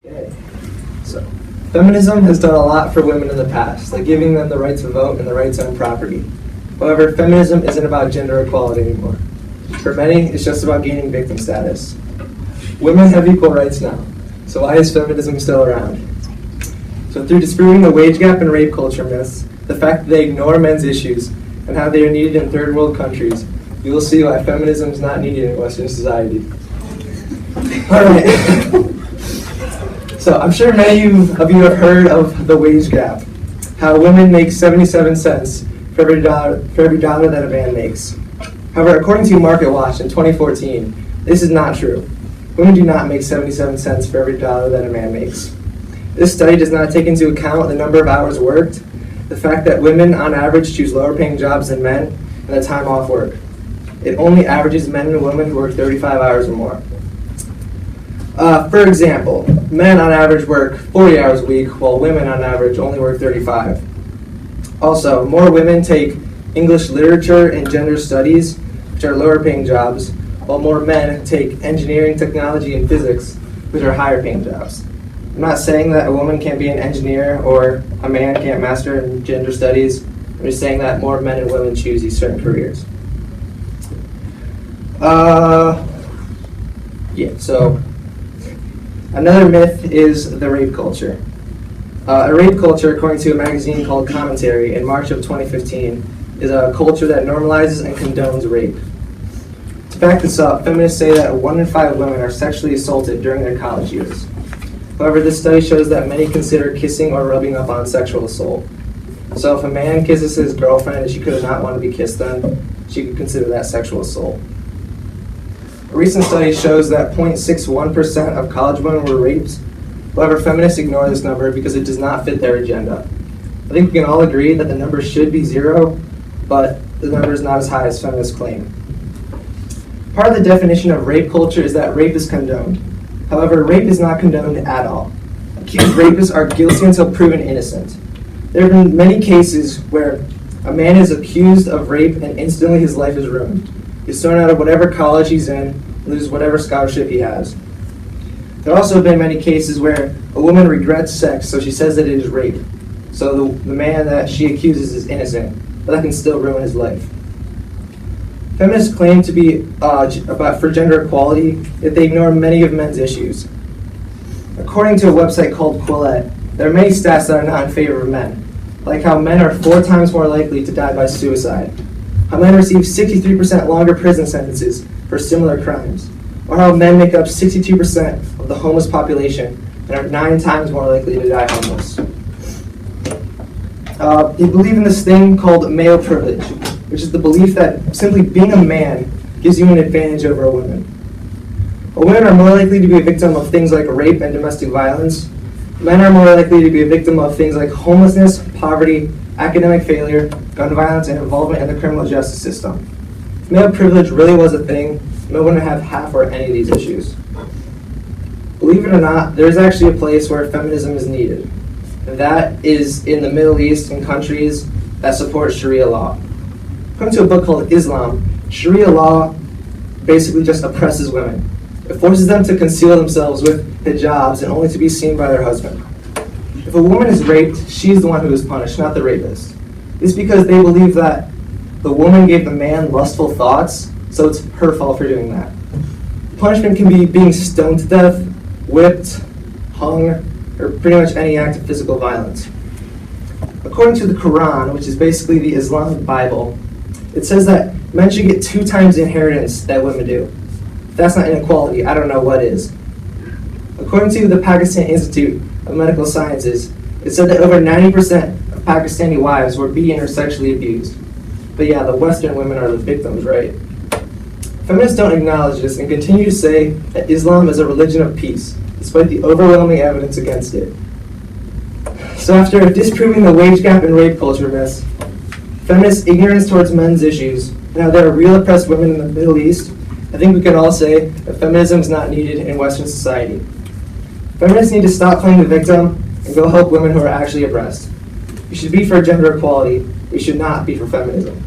Okay. So, feminism has done a lot for women in the past, like giving them the right to vote and the right to own property. However, feminism isn't about gender equality anymore. For many, it's just about gaining victim status. Women have equal rights now, so why is feminism still around? So through disproving the wage gap and rape culture myths, the fact that they ignore men's issues, and how they are needed in third world countries, you will see why feminism is not needed in Western society. Alright. So I'm sure many of you have heard of the wage gap, how women make 77 cents for every dollar that a man makes. However, according to Market Watch in 2014, this is not true. Women do not make 77 cents for every dollar that a man makes. This study does not take into account the number of hours worked, the fact that women on average choose lower paying jobs than men, and the time off work. It only averages men and women who work 35 hours or more. For example, men on average work 40 hours a week, while women on average only work 35. Also, more women take English literature and gender studies, which are lower paying jobs, while more men take engineering, technology, and physics, which are higher paying jobs. I'm not saying that a woman can't be an engineer or a man can't master in gender studies. I'm just saying that more men and women choose these certain careers. So another myth is the rape culture. A rape culture, according to a magazine called Commentary in March of 2015, is a culture that normalizes and condones rape. To back this up, feminists say that 1 in 5 women are sexually assaulted during their college years. However, this study shows that many consider kissing or rubbing up on sexual assault. So if a man kisses his girlfriend and she could not want to be kissed then, she could consider that sexual assault. A recent study shows that 0.61% of college women were raped. However, feminists ignore this number because it does not fit their agenda. I think we can all agree that the number should be 0, but the number is not as high as feminists claim. Part of the definition of rape culture is that rape is condoned. However, rape is not condoned at all. Accused rapists are guilty until proven innocent. There have been many cases where a man is accused of rape and instantly his life is ruined. He's thrown out of whatever college he's in, loses whatever scholarship he has. There have also been many cases where a woman regrets sex, so she says that it is rape. So the man that she accuses is innocent, but that can still ruin his life. Feminists claim to be for gender equality, yet they ignore many of men's issues. According to a website called Quillette, there are many stats that are not in favor of men, like how men are 4 times more likely to die by suicide, how men receive 63% longer prison sentences for similar crimes, or how men make up 62% of the homeless population and are 9 times more likely to die homeless. They believe in this thing called male privilege, which is the belief that simply being a man gives you an advantage over a woman. While women are more likely to be a victim of things like rape and domestic violence, men are more likely to be a victim of things like homelessness, poverty, academic failure, gun violence, and involvement in the criminal justice system. If male privilege really was a thing, men wouldn't have half or any of these issues. Believe it or not, there is actually a place where feminism is needed, and that is in the Middle East and countries that support Sharia law. According to a book called Islam, Sharia law basically just oppresses women. It forces them to conceal themselves with hijabs and only to be seen by their husband. If a woman is raped, she's the one who is punished, not the rapist. It's because they believe that the woman gave the man lustful thoughts, so it's her fault for doing that. Punishment can be being stoned to death, whipped, hung, or pretty much any act of physical violence. According to the Quran, which is basically the Islamic Bible, it says that men should get 2 times the inheritance that women do. If that's not inequality, I don't know what is. According to the Pakistan Institute of Medical Sciences, it said that over 90% of Pakistani wives were beaten or sexually abused. But yeah, the Western women are the victims, right? Feminists don't acknowledge this and continue to say that Islam is a religion of peace, despite the overwhelming evidence against it. So after disproving the wage gap and rape culture myths, feminists' ignorance towards men's issues, and how there are real oppressed women in the Middle East, I think we can all say that feminism is not needed in Western society. Feminists need to stop playing the victim and go help women who are actually oppressed. We should be for gender equality. We should not be for feminism.